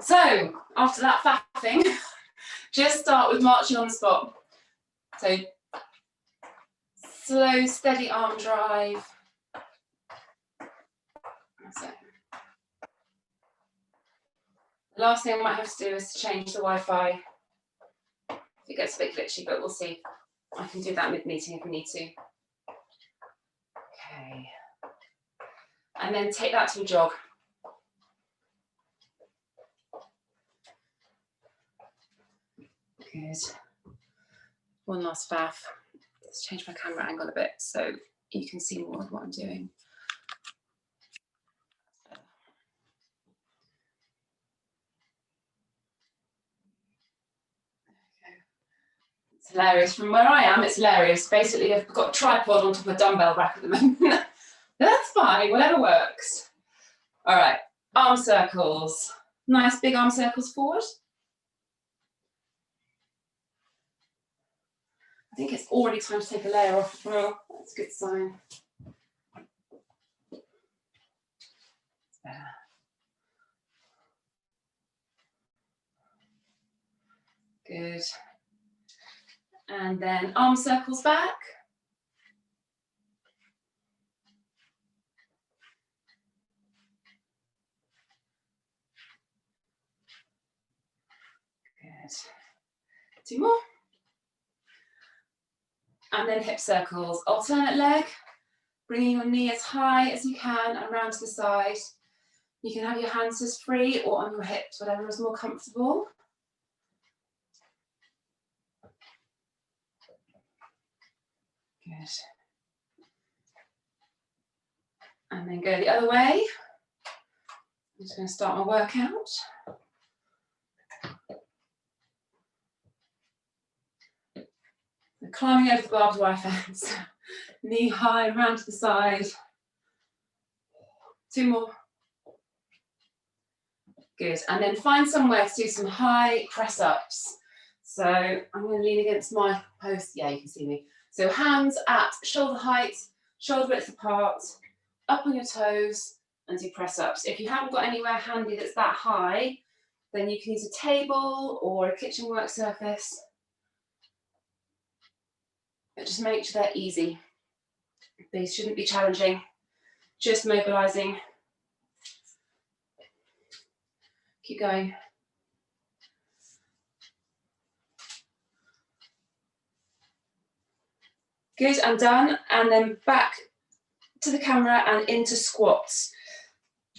So after that faffing, just start with marching on the spot. So slow, steady arm drive. That's it. The last thing I might have to do is to change the Wi-Fi. It gets a bit glitchy, but we'll see. I can do that mid-meeting if we need to. Okay. And then take that to a jog. Good. One last faff. Let's change my camera angle a bit so you can see more of what I'm doing. It's hilarious. From where I am, it's hilarious. Basically, I've got a tripod on top of a dumbbell rack at the moment. That's fine, whatever works. All right, arm circles. Nice big arm circles forward. I think it's already time to take a layer off as well. That's a good sign. Better. Good. And then arm circles back. Good. 2 more. And then hip circles. Alternate leg. Bringing your knee as high as you can and round to the side. You can have your hands just free or on your hips, whatever is more comfortable. Good. And then go the other way. I'm just going to start my workout. Climbing over the barbed wire fence. Knee high, round to the side. 2 more. Good. And then find somewhere to do some high press ups. So I'm going to lean against my post. Yeah, you can see me. So hands at shoulder height, shoulder width apart, up on your toes, and do press ups. If you haven't got anywhere handy that's that high, then you can use a table or a kitchen work surface. But just make sure they're easy. These shouldn't be challenging. Just mobilizing. Keep going. Good, and done. And then back to the camera and into squats.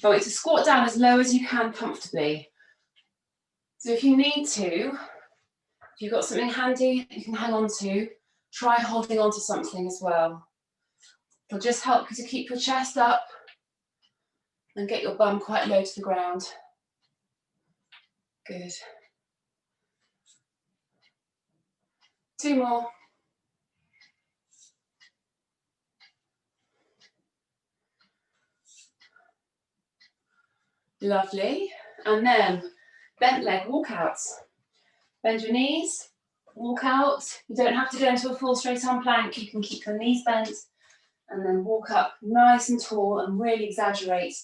I want you to squat down as low as you can comfortably. So if you need to, if you've got something handy you can hang on to, try holding on to something as well. It'll just help you to keep your chest up and get your bum quite low to the ground. Good. 2 more. Lovely. And then bent leg walkouts. Bend your knees, walk out. You don't have to go into a full straight arm plank. You can keep your knees bent and then walk up nice and tall and really exaggerate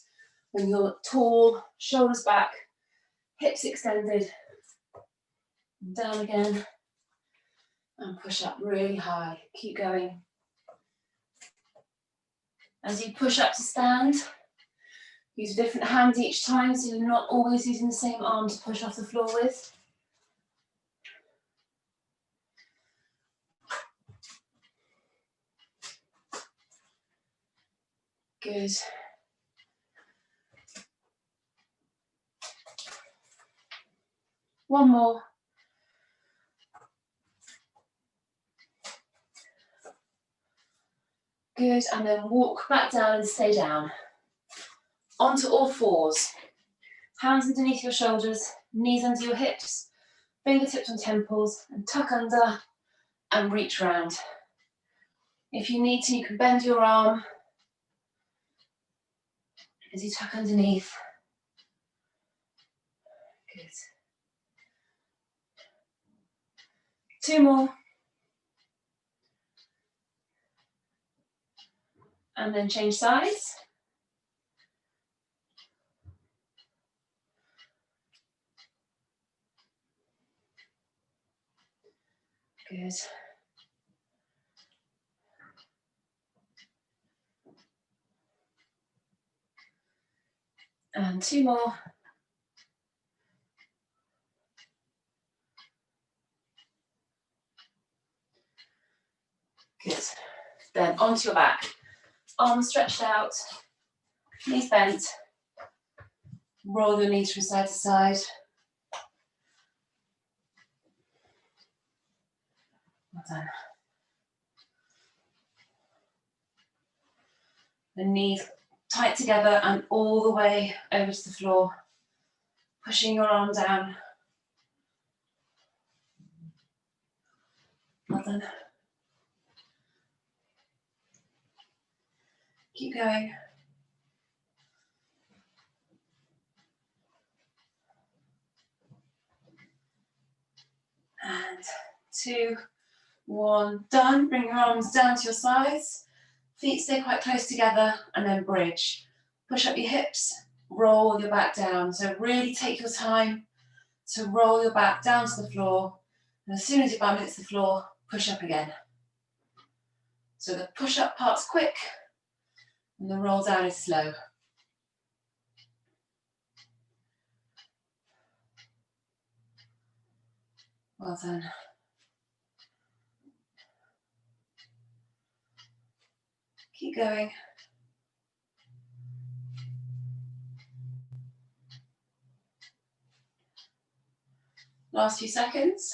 when you're tall, shoulders back, hips extended, and down again, and push up really high. Keep going. As you push up to stand, use a different hand each time, so you're not always using the same arm to push off the floor with. Good. One more. Good, and then walk back down and stay down. Onto all fours. Hands underneath your shoulders, knees under your hips, fingertips on temples, and tuck under and reach round. If you need to, you can bend your arm as you tuck underneath. Good. 2 more. And then change sides. Good. And 2 more. Good. Then onto your back. Arms stretched out, knees bent. Roll your knees from side to side. Well done. The knees tight together and all the way over to the floor. Pushing your arm down. Well done. Keep going. And 2, 1, done. Bring your arms down to your sides. Feet stay quite close together and then bridge. Push up your hips, roll your back down. So really take your time to roll your back down to the floor. And as soon as your bum hits the floor, push up again. So the push up part's quick and the roll down is slow. Well done. Keep going. Last few seconds.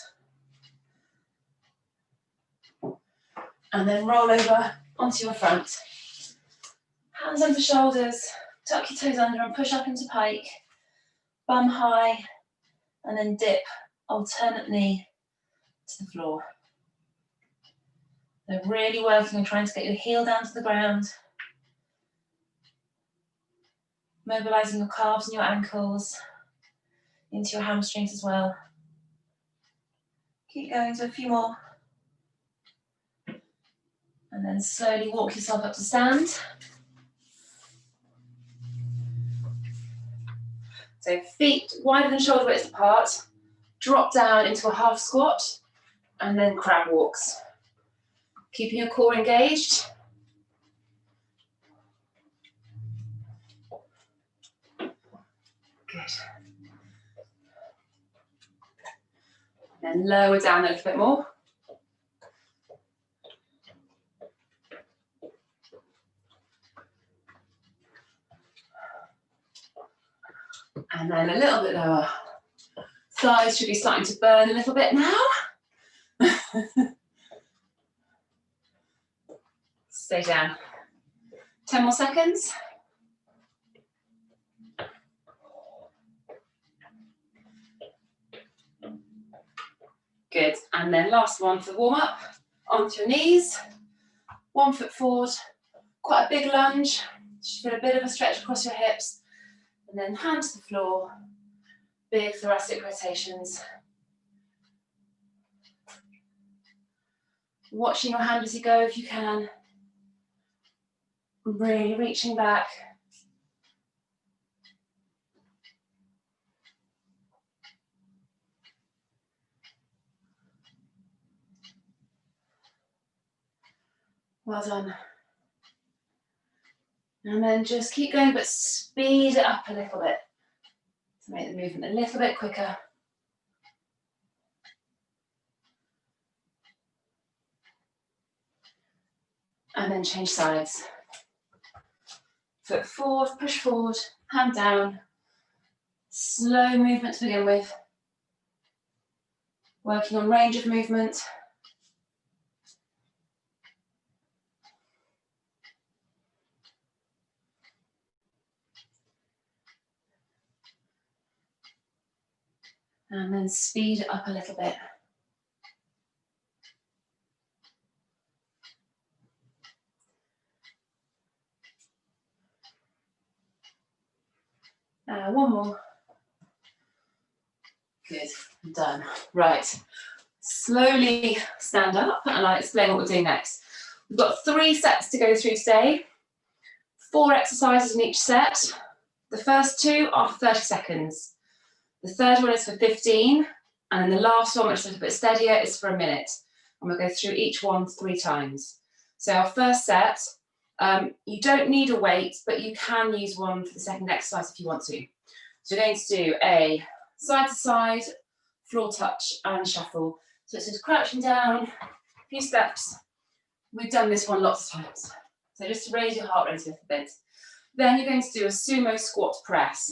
And then roll over onto your front. Hands under shoulders, tuck your toes under and push up into pike. Bum high, and then dip alternately to the floor. They're really working on trying to get your heel down to the ground. Mobilizing your calves and your ankles into your hamstrings as well. Keep going to a few more. And then slowly walk yourself up to stand. So feet wider than shoulder width apart. Drop down into a half squat and then crab walks. Keeping your core engaged. Good. Then lower down a little bit more. And then a little bit lower. Thighs should be starting to burn a little bit now. Stay down. 10 more seconds. Good. And then last one for the warm up. Onto your knees. 1 foot forward. Quite a big lunge. Just feel a bit of a stretch across your hips. And then hand to the floor. Big thoracic rotations. Watching your hand as you go if you can. Really reaching back. Well done. And then just keep going, but speed it up a little bit to make the movement a little bit quicker. And then change sides. Foot forward, push forward, hand down. Slow movement to begin with. Working on range of movement. And then speed it up a little bit. One more. Good, done. Right, slowly stand up and I'll explain what we're doing next. We've got 3 sets to go through today. 4 exercises in each set. The first 2 are for 30 seconds. The third one is for 15, and then the last one, which is a little bit steadier, is for a minute. And we'll go through each one 3 times. So our first set, you don't need a weight, but you can use one for the second exercise if you want to. So we're going to do a side to side, floor touch and shuffle. So it's just crouching down, a few steps. We've done this one lots of times. So just to raise your heart rate a little bit. Then you're going to do a sumo squat press.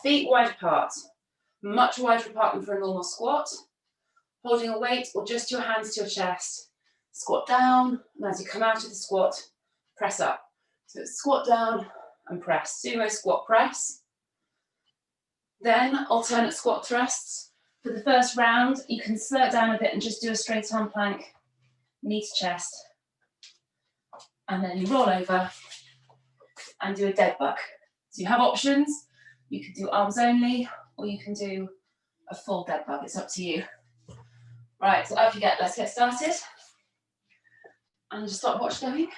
Feet wide apart, much wider apart than for a normal squat. Holding a weight or just your hands to your chest. Squat down, and as you come out of the squat, press up. So it's squat down and press. Sumo squat press. Then alternate squat thrusts. For the first round, you can slow it down a bit and just do a straight arm plank, knee to chest. And then you roll over and do a dead bug. So you have options. You can do arms only, or you can do a full dead bug. It's up to you. Right, so up you get. Let's get started. And just stopwatch going.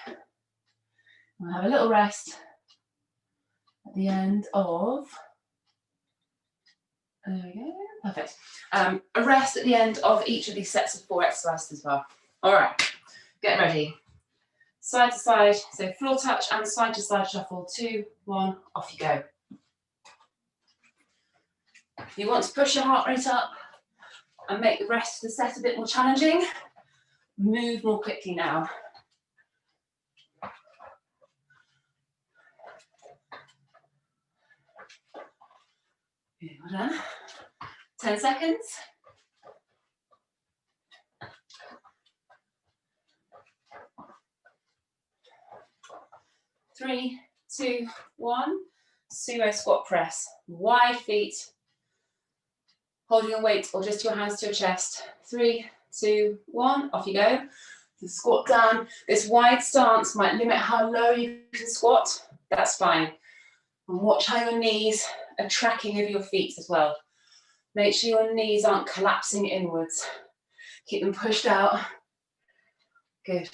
We'll have a little rest at the end of. There we go. Perfect. A rest at the end of each of these sets of 4 exercises as well. All right, get ready. Side to side, so floor touch and side to side shuffle. 2, 1, off you go. If you want to push your heart rate up and make the rest of the set a bit more challenging, move more quickly now. Okay, well done. 10 seconds. 3, 2, 1. Sumo squat press. Wide feet. Holding a weight or just your hands to your chest. 3, 2, 1. Off you go. So squat down. This wide stance might limit how low you can squat. That's fine. And watch how your knees are tracking over your feet as well. Make sure your knees aren't collapsing inwards. Keep them pushed out. Good.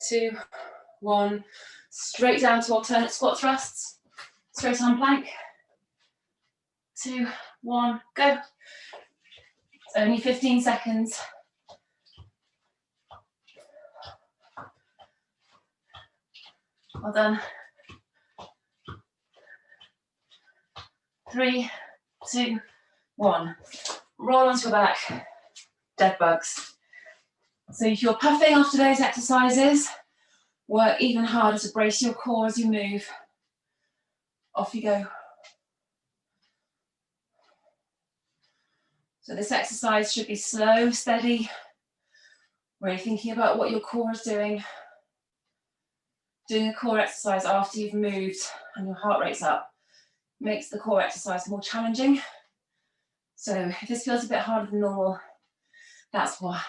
2, 1. Straight down to alternate squat thrusts. Straight arm plank. 2, 1, go. It's only 15 seconds. Well done. 3, 2, 1. Roll onto your back. Dead bugs. So if you're puffing after those exercises, work even harder to brace your core as you move. Off you go. So this exercise should be slow, steady, where you're thinking about what your core is doing. Doing a core exercise after you've moved and your heart rate's up makes the core exercise more challenging. So if this feels a bit harder than normal, that's why.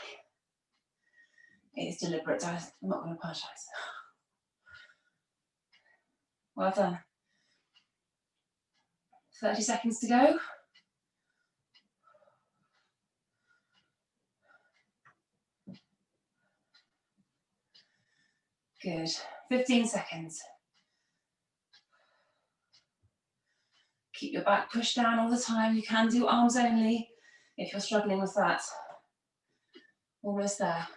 It is deliberate, I'm not going to apologise. Well done. 30 seconds to go. Good. 15 seconds. Keep your back pushed down all the time. You can do arms only if you're struggling with that. Almost there.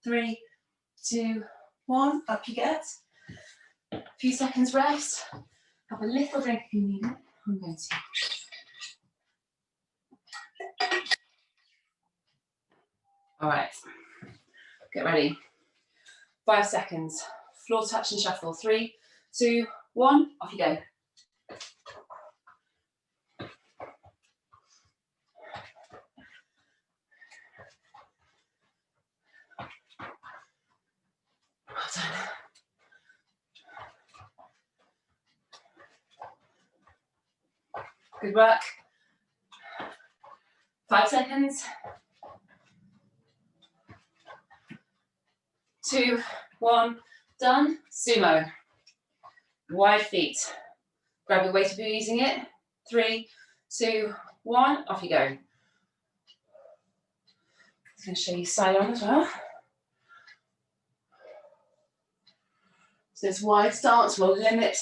3, 2, 1. Up you get. A few seconds rest. Have a little drink if you need it. I'm going to. All right. Get ready. 5 seconds. Floor touch and shuffle. 3, 2, 1. Off you go. Well done. Good work. 5 seconds. 2, 1. Done. Sumo. Wide feet. Grab your weight if you're using it. 3, 2, 1. Off you go. I'm going to show you side on as well. So this wide stance will limit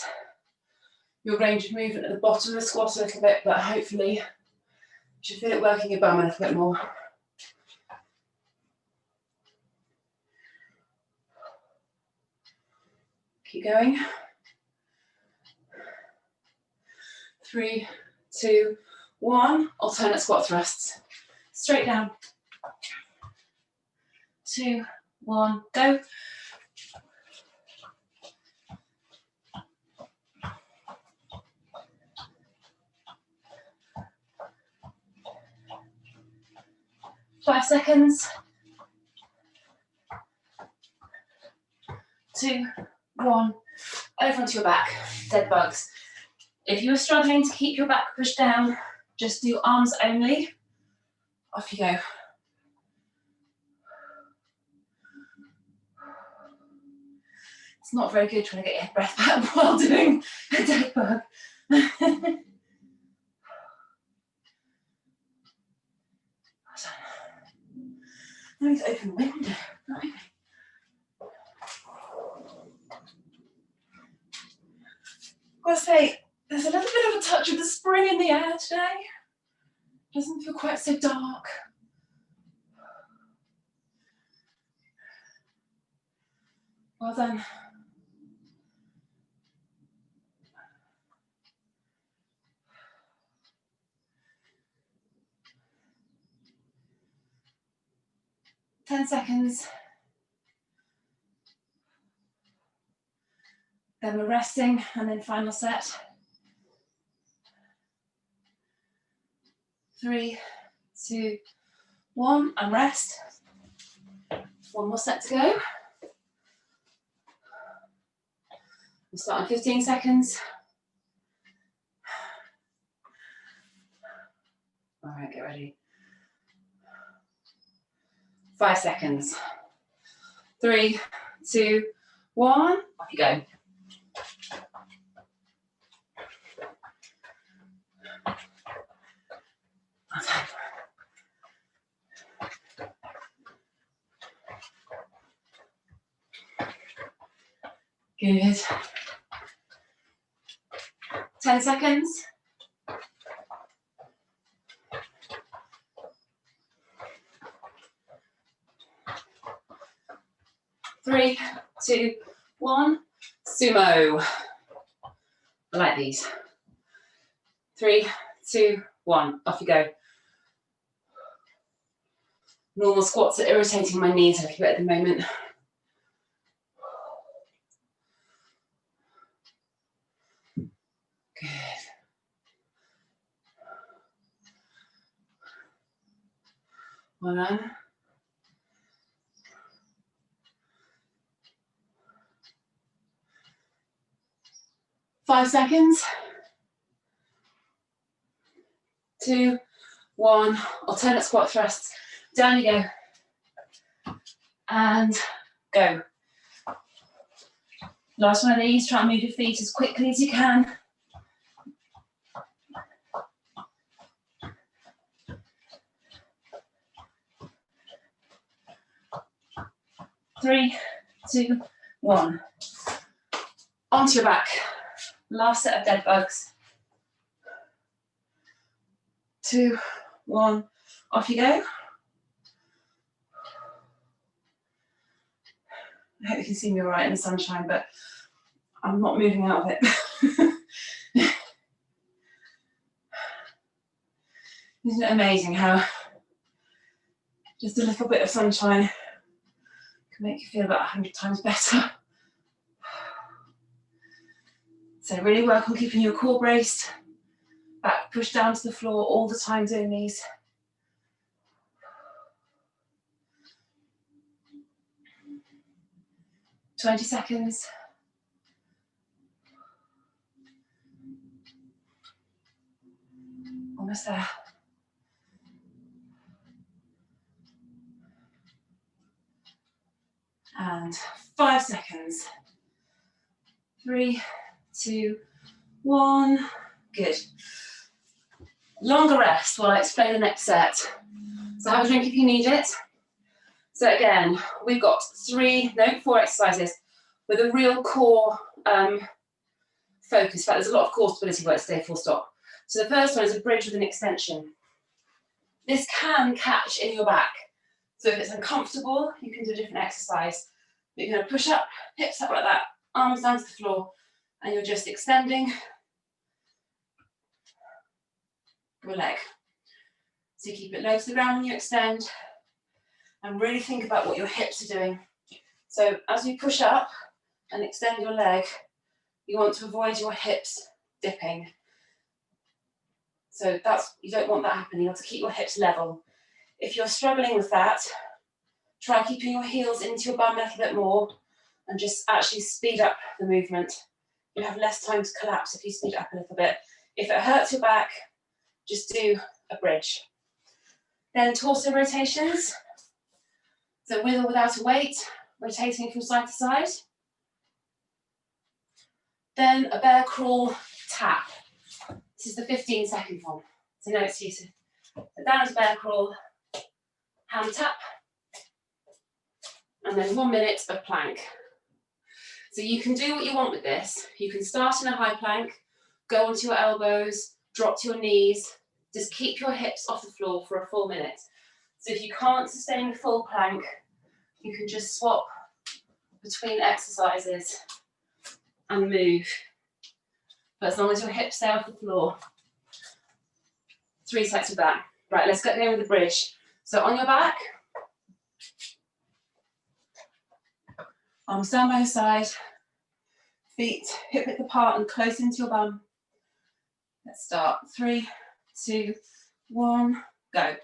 your range of movement at the bottom of the squat a little bit, but hopefully should feel it working your bum a little bit more. Keep going. 3, 2, 1. Alternate squat thrusts. Straight down. 2, 1, go. Five seconds. 2, 1. Over onto your back. Dead bugs. If you're struggling to keep your back pushed down, just do arms only. Off you go. It's not very good trying to get your breath back while doing a dead bug. I need to open the window. I've got to say, there's a little bit of a touch of the spring in the air today. Doesn't feel quite so dark. Well done. Ten seconds. Then we're resting, and then final set. 3, 2, 1, and rest. One more set to go. We'll start in 15 seconds. All right, get ready. 5 seconds. 3, 2, 1, off you go. Good. 10 seconds. 3, 2, 1. Sumo. I like these. 3, 2, 1. Off you go. Normal squats are irritating my knees a little bit at the moment. Good. Well done. Five seconds. 2, 1. Alternate squat thrusts. Down you go. And go. Last one of these. Try and move your feet as quickly as you can. Three, 2, 1. Onto your back. Last set of dead bugs. 2, 1. Off you go. I hope you can see me all right in the sunshine, but I'm not moving out of it. Isn't it amazing how just a little bit of sunshine can make you feel about 100 times better? So really work on keeping your core braced, back pushed down to the floor all the time doing these. "20 seconds. Almost there. And 5 seconds. 3, 2, 1. Good. Longer rest while I explain the next set. So have a drink if you need it. So again, we've got 4 exercises with a real core focus. In fact, there's a lot of core stability work today, full stop. So the first one is a bridge with an extension. This can catch in your back. So if it's uncomfortable, you can do a different exercise. You're going to push up, hips up like that, arms down to the floor, and you're just extending your leg. So you keep it low to the ground when you extend, and really think about what your hips are doing. So as you push up and extend your leg, you want to avoid your hips dipping. So you don't want that happening. You want to keep your hips level. If you're struggling with that, try keeping your heels into your bum a little bit more and just actually speed up the movement. You have less time to collapse if you speed up a little bit. If it hurts your back, just do a bridge. Then torso rotations. So with or without a weight, rotating from side to side. Then a bear crawl tap. This is the 15-second one, so no excuses. So down to bear crawl, hand tap, and then 1 minute of plank. So you can do what you want with this. You can start in a high plank, go onto your elbows, drop to your knees, just keep your hips off the floor for a full minute. So if you can't sustain the full plank, you can just swap between exercises and move. But as long as your hips stay off the floor. 3 sets of that. Right, let's get going with the bridge. So on your back, arms down by your side, feet hip width apart and close into your bum. Let's start. 3, 2, 1, go.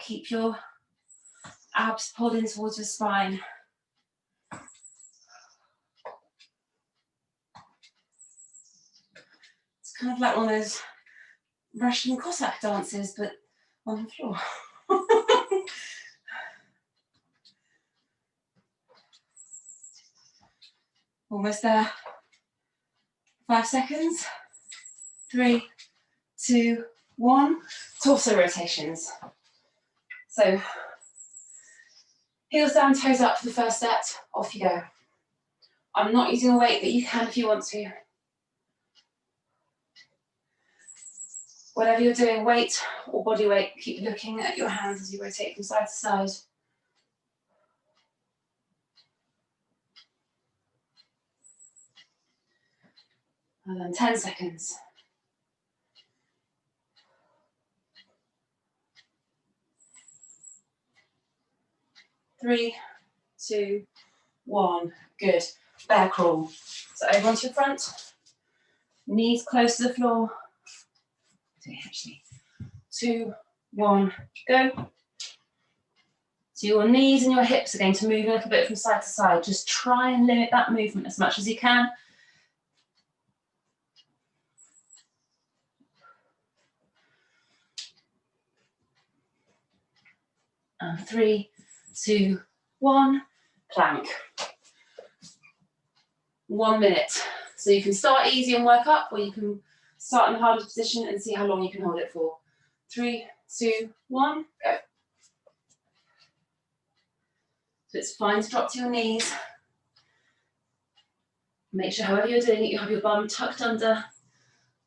Keep your abs pulled in towards your spine. It's kind of like one of those Russian Cossack dances, but on the floor. Almost there. 5 seconds. 3, 2, 1. Torso rotations. So heels down, toes up for the first set. Off you go. I'm not using a weight, but you can if you want to. Whatever you're doing, weight or body weight, keep looking at your hands as you rotate from side to side. And then 10 seconds. 3, 2, 1. Good. Bear crawl. So over onto your front. Knees close to the floor. Actually. 2, 1, go. So your knees and your hips are going to move a little bit from side to side. Just try and limit that movement as much as you can. And 3, 2, 1, plank. 1 minute. So you can start easy and work up, or you can start in the hardest position and see how long you can hold it for. 3, 2, 1, go. So it's fine to drop to your knees. Make sure, however you're doing it, you have your bum tucked under,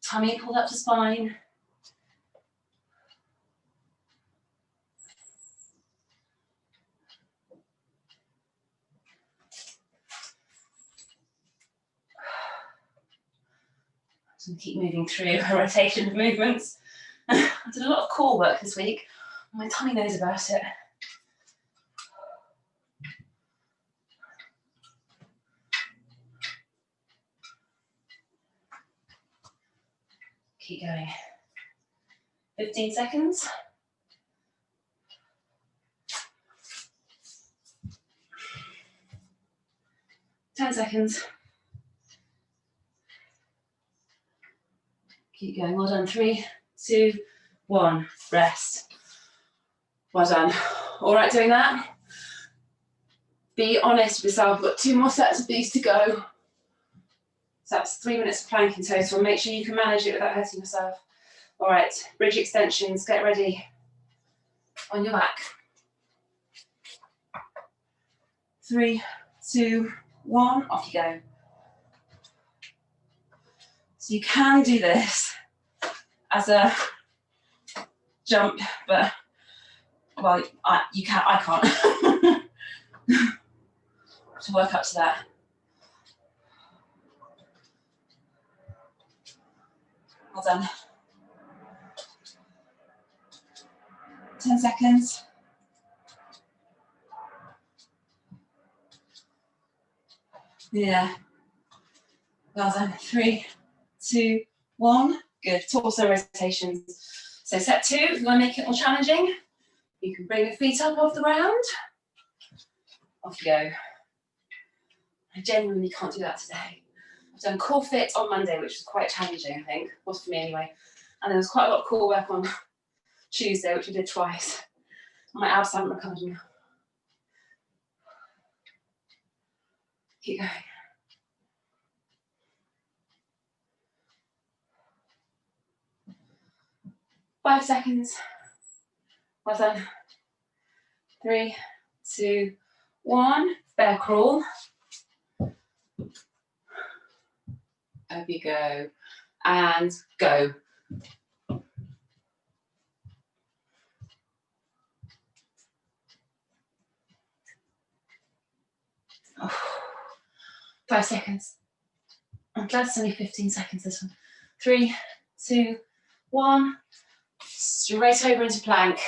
tummy pulled up to spine. So keep moving through a rotation of movements. I did a lot of core work this week. My tummy knows about it. Keep going. 15 seconds. 10 seconds. Keep going. Well done. 3, 2, 1. Rest. Well done. All right, doing that. Be honest with yourself. We've got 2 more sets of these to go. So that's 3 minutes of plank in total. Make sure you can manage it without hurting yourself. All right, bridge extensions. Get ready. On your back. 3, 2, 1. Off you go. So you can do this as a jump, but well, you can't. I can't. To work up to that. Well done. 10 seconds. Yeah. Well done. 3, 2, 1. Good. Torso rotations. So set 2, if you want to make it more challenging, you can bring your feet up off the ground. Off you go. I genuinely can't do that today. I've done core fit on Monday, which was quite challenging, I think. Was for me anyway. And there was quite a lot of core work on Tuesday, which we did twice. My abs haven't recovered now. Keep going. 5 seconds. Well done. 3, 2, 1. Bear crawl. Up you go. And go. Oh. 5 seconds. I'm glad it's only 15 seconds this one. 3, 2, 1. Straight over into plank.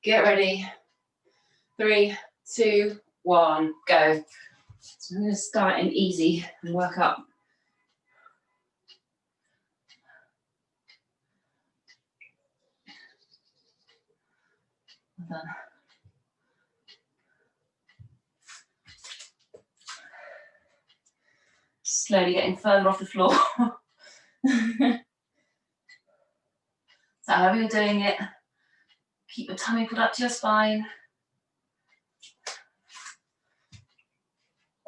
Get ready. 3, 2, 1. Go. So I'm going to start in easy and work up. Well done. Slowly getting further off the floor. So however you're doing it, keep your tummy pulled up to your spine.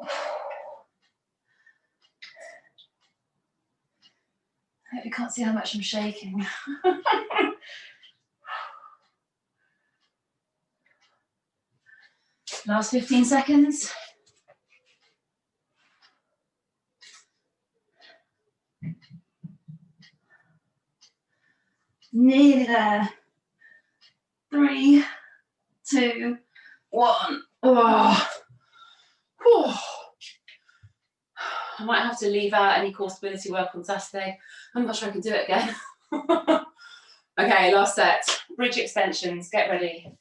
I hope you can't see how much I'm shaking. Last 15 seconds. Nearly there. 3, 2, 1. Oh. Whew. I might have to leave out any core stability work on Saturday. I'm not sure I can do it again. Okay, last set. Bridge extensions. Get ready.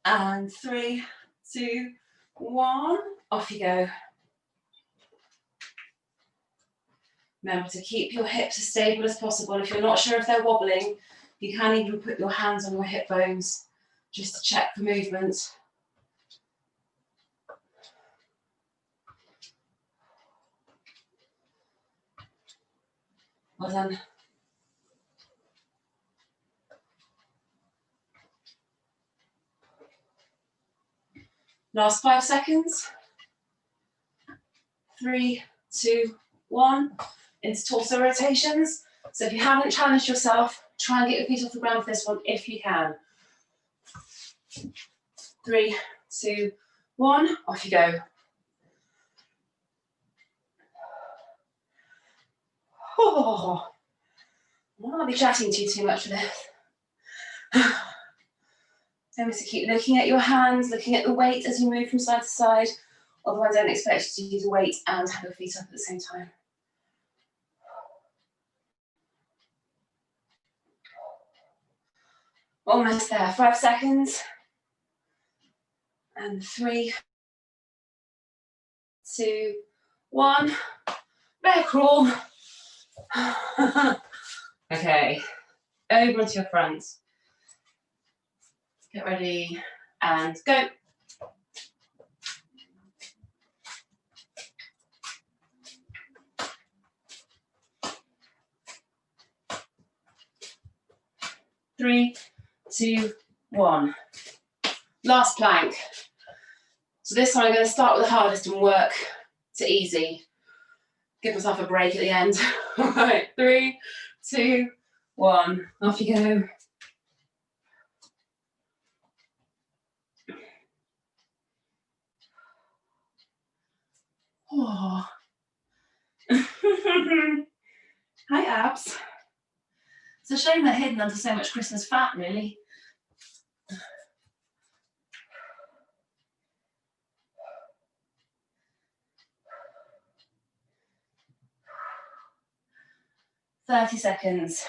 And 3, 2, 1. Off you go. Remember to keep your hips as stable as possible. If you're not sure if they're wobbling, you can even put your hands on your hip bones just to check for movement. Well done. Last 5 seconds. 3, 2, 1. Into torso rotations. So if you haven't challenged yourself, try and get your feet off the ground for this one if you can. 3, 2, 1. Off you go. Oh, I might not be chatting to you too much for this. Remember to keep looking at your hands, looking at the weight as you move from side to side. Although I don't expect you to use weight and have your feet up at the same time. Almost there. 5 seconds. And 3, 2, 1. Bear crawl. Okay. Over onto your front. Get ready and go. Three, 2, 1. Last plank. So this time I'm going to start with the hardest and work to easy. Give myself a break at the end. All right, 3, 2, 1. Off you go. Oh. abs. It's a shame they're hidden under so much Christmas fat, really. "30 seconds.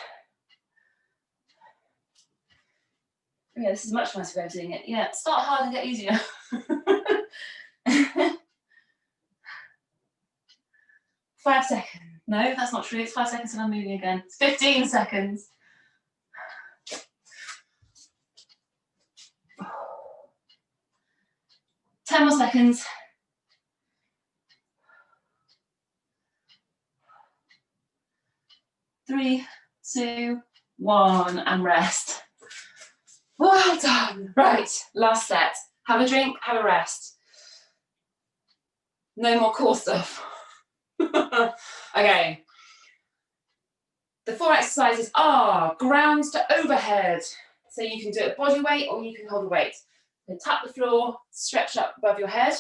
Yeah, this is a much nicer way of doing it. Yeah, start hard and get easier. 5 seconds. No, that's not true. It's 5 seconds and I'm moving again. It's 15 seconds. Ten more seconds. 3, 2, 1, and rest. Well done. Right, last set. Have a drink, have a rest. No more core stuff. Okay. The 4 exercises are ground to overhead. So you can do it body weight or you can hold the weight. So tap the floor, stretch up above your head.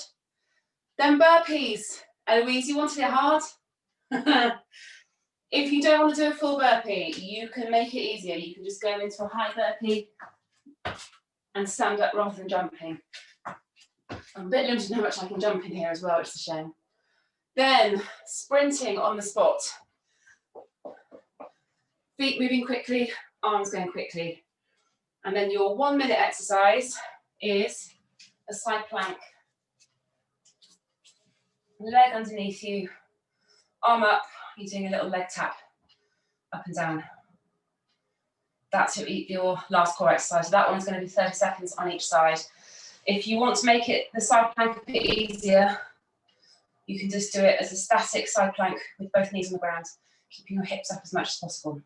Then burpees. Eloise, you want to get hard? If you don't want to do a full burpee, you can make it easier. You can just go into a high burpee and stand up rather than jumping. I'm a bit limited in how much I can jump in here as well, which is a shame. Then sprinting on the spot. Feet moving quickly, arms going quickly. And then your 1 minute exercise is a side plank. Leg underneath you, arm up, you're doing a little leg tap up and down. That's your last core exercise. That one's going to be 30 seconds on each side. If you want to make it the side plank a bit easier, you can just do it as a static side plank with both knees on the ground, keeping your hips up as much as possible.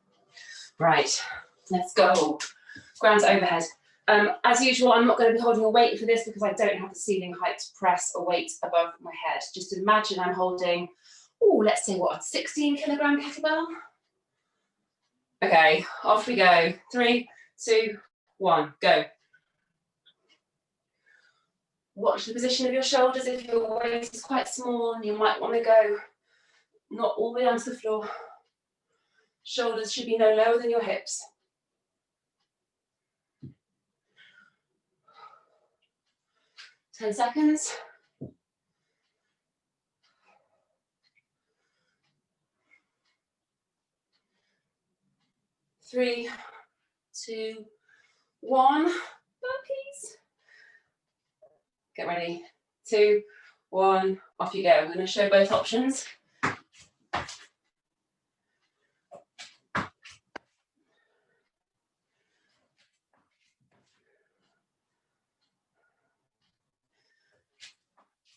Right, let's go. Ground to overhead. As usual, I'm not going to be holding a weight for this because I don't have the ceiling height to press a weight above my head. Just imagine I'm holding, let's say what, a 16 kilogram kettlebell? Okay, off we go. 3, 2, 1, go. Watch the position of your shoulders. If your waist is quite small, you might want to go not all the way onto the floor. Shoulders should be no lower than your hips. 10 seconds. 3, 2, 1. Burpees. Get ready. 2, 1. Off you go. I'm going to show both options.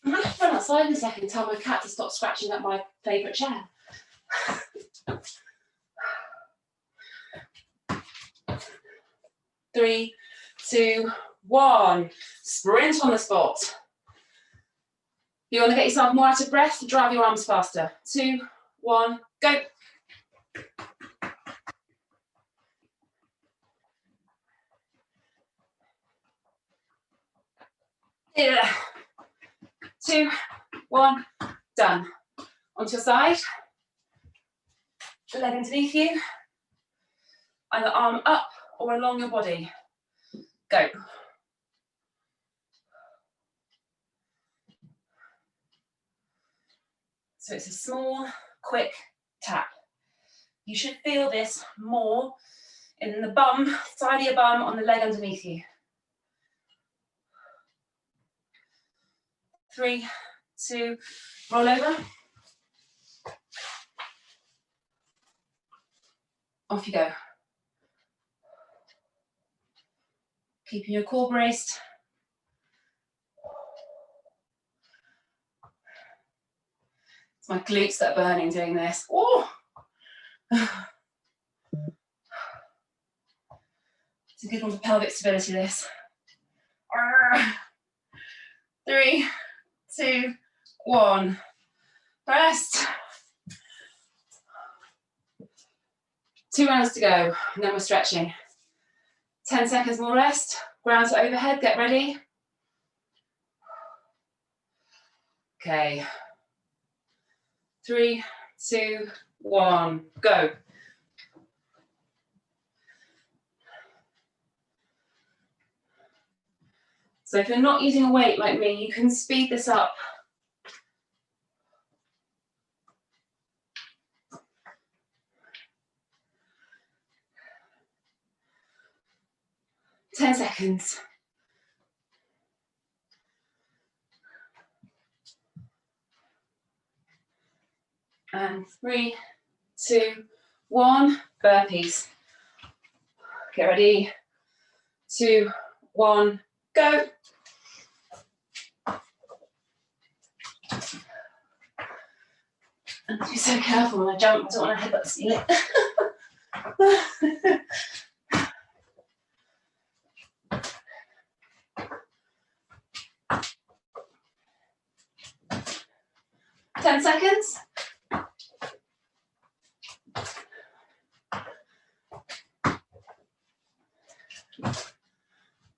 I'm going to run outside in a second and tell my cat to stop scratching at my favourite chair. 3, 2, 1. Sprint on the spot. You want to get yourself more out of breath, drive your arms faster. 2, 1, go. Yeah. 2, 1, done. Onto your side. The leg underneath you. Either arm up or along your body. Go. So it's a small, quick tap. You should feel this more in the bum, side of your bum, on the leg underneath you. 3, 2, roll over. Off you go. Keeping your core braced. It's my glutes that are burning doing this. Oh! It's a good one for pelvic stability, this. 3, 2, 1. Rest. 2 rounds to go, and then we're stretching. 10 seconds more rest. Ground to overhead, get ready. Okay. 3, 2, 1, go. So if you're not using a weight like me, you can speed this up. Ten seconds. And 3, 2, 1, burpees. Get ready. 2, 1, go. And be so careful when I jump, I don't want to head up the ceiling. 10 seconds.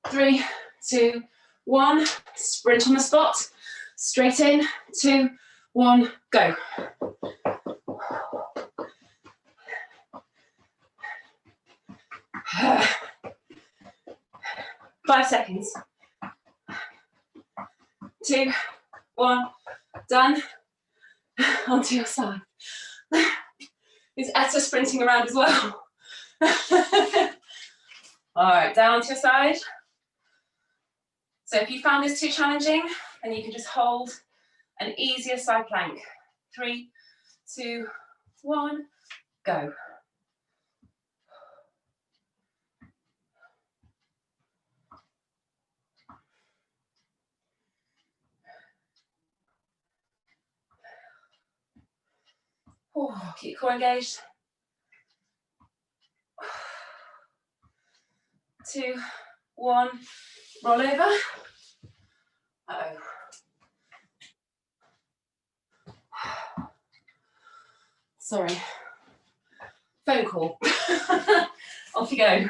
3, 2, 1, sprint on the spot, straight in, 2, 1, go. Five seconds. 2, 1, done. Onto your side. Is Etta sprinting around as well? All right, down to your side. So if you found this too challenging, then you can just hold an easier side plank. 3, 2, 1, go. Oh, keep core engaged. 2, 1, roll over. Uh-oh. Sorry. Phone call. Off you go.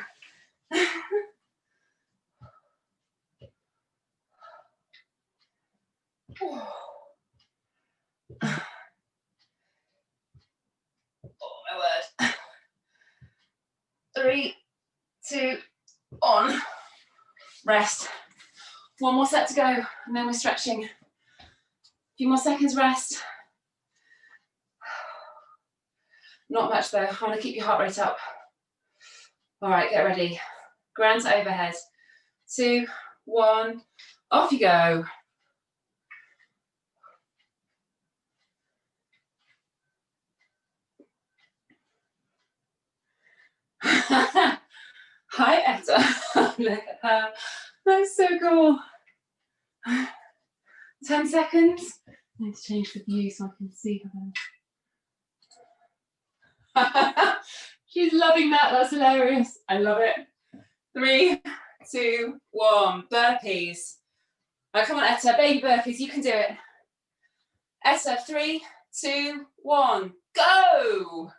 Oh my word. 3, 2, 1. Rest. One more set to go, and then we're stretching. A few more seconds rest. Not much though. I want to keep your heart rate up. All right, get ready. Ground to overhead. 2, 1. Off you go. Hi, Etta. Look at her. That's so cool. 10 seconds. I need to change the view so I can see her. She's loving that. That's hilarious. I love it. 3, 2, 1. Burpees. Now, come on, Etta. Baby burpees. You can do it. Etta, 3, 2, 1. Go.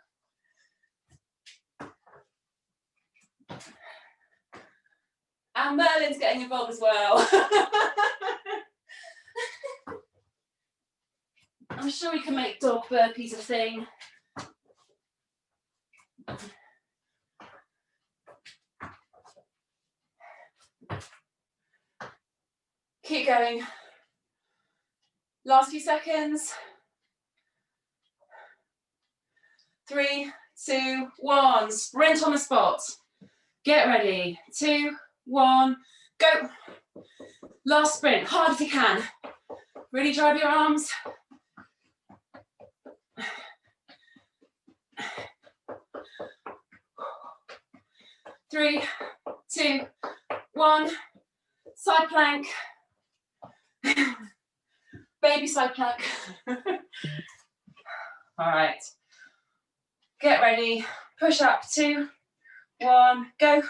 And Merlin's getting involved as well. I'm sure we can make dog burpees a thing. Keep going. Last few seconds. 3, 2, 1. Sprint on the spot. Get ready. 2, 1, go. Last sprint, hard as you can. Really drive your arms. 3, 2, 1. Side plank. Baby side plank. All right. Get ready. Push up. 2, 1, go.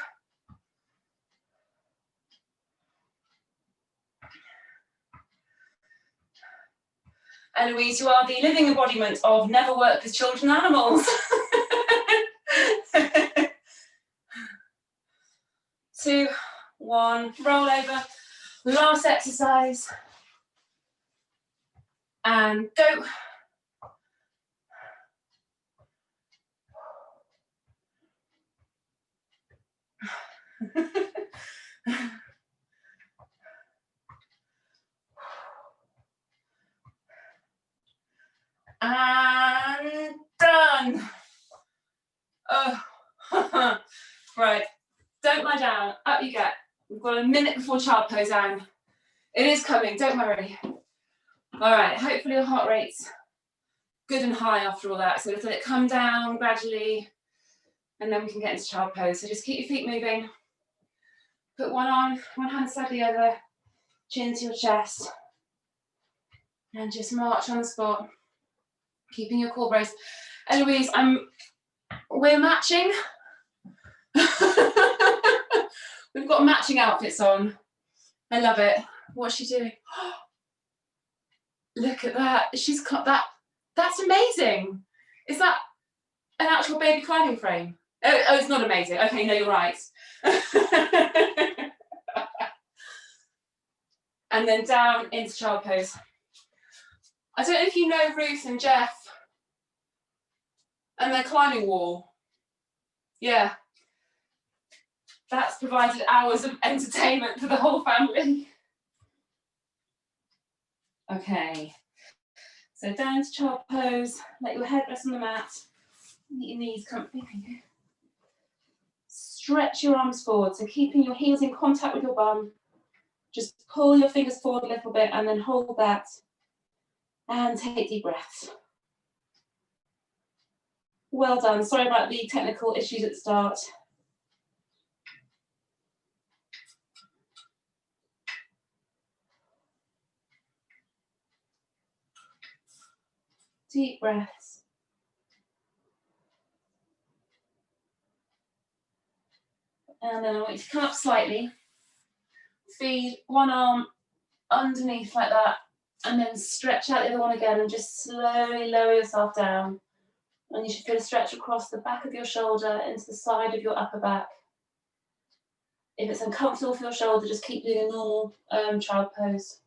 Eloise, you are the living embodiment of never work with children and animals. 2, 1, roll over. Last exercise. And go. And done. Oh, right. Don't lie down. Up you get. We've got a minute before child pose, Anne. It is coming, don't worry. All right, hopefully your heart rate's good and high after all that. So let's let it come down gradually, and then we can get into child pose. So just keep your feet moving. Put one on, one hand inside the other, chin to your chest. And just march on the spot, keeping your core braced. Eloise, we're matching. We've got matching outfits on. I love it. What's she doing? Look at that. She's got that. That's amazing. Is that an actual baby climbing frame? Oh, it's not amazing. Okay, no, you're right. And then down into child pose. I don't know if you know Ruth and Jeff and their climbing wall. Yeah. That's provided hours of entertainment for the whole family. Okay. So down into child pose. Let your head rest on the mat. Let your knees comfy. Stretch your arms forward. So keeping your heels in contact with your bum. Just pull your fingers forward a little bit and then hold that. And take deep breaths. Well done. Sorry about the technical issues at the start. Deep breaths. And then I want you to come up slightly. Feed one arm underneath like that. And then stretch out the other one again and just slowly lower yourself down. And you should feel a stretch across the back of your shoulder into the side of your upper back. If it's uncomfortable for your shoulder, just keep doing a normal child pose.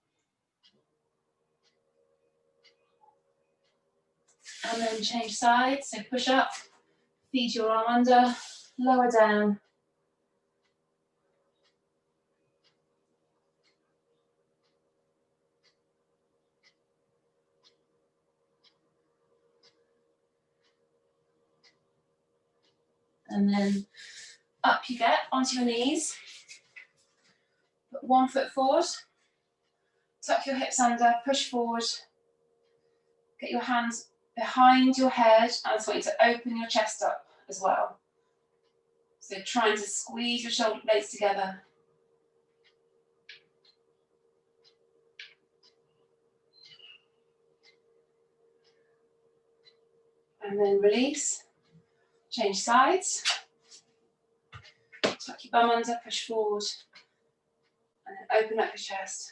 And then change sides, so push up, feed your arm under, lower down. And then up you get, onto your knees. Put 1 foot forward, tuck your hips under, push forward. Get your hands behind your head, and I just want you to open your chest up as well. So trying to squeeze your shoulder blades together. And then release, change sides. Tuck your bum under, push forward, and then open up your chest.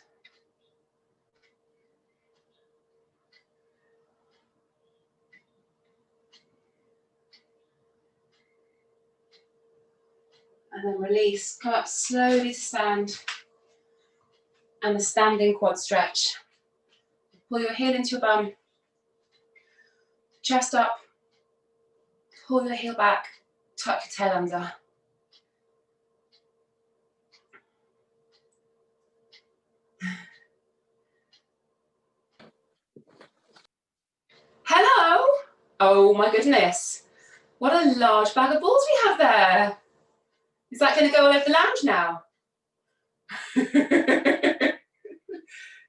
And then release, come up slowly to stand. And the standing quad stretch. Pull your heel into your bum. Chest up. Pull your heel back. Tuck your tail under. Hello. Oh my goodness. What a large bag of balls we have there. Is that going to go all over the lounge now?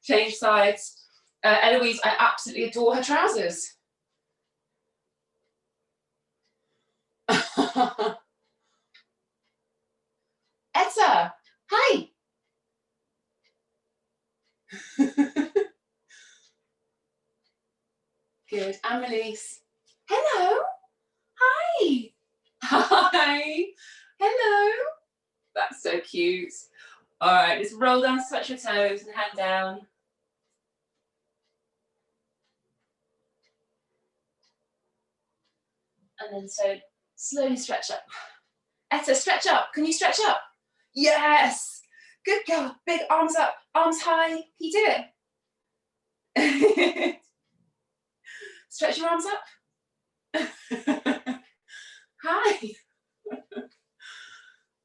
Change sides. Eloise, I absolutely adore her trousers. Etta, hi. Good, and release. Hello. Hi. Hi. Hello. That's so cute. All right, just roll down, touch your toes and hand down. And then so slowly stretch up. Etta, stretch up. Can you stretch up? Yes. Good girl. Big arms up, arms high. Can you do it? Stretch your arms up. Hi.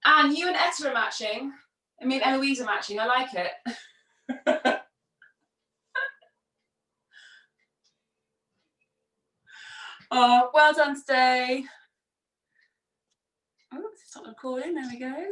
And you and Etta are matching. I mean, Eloise are matching. I like it. Oh, well done today. Oh, stop recording. There we go.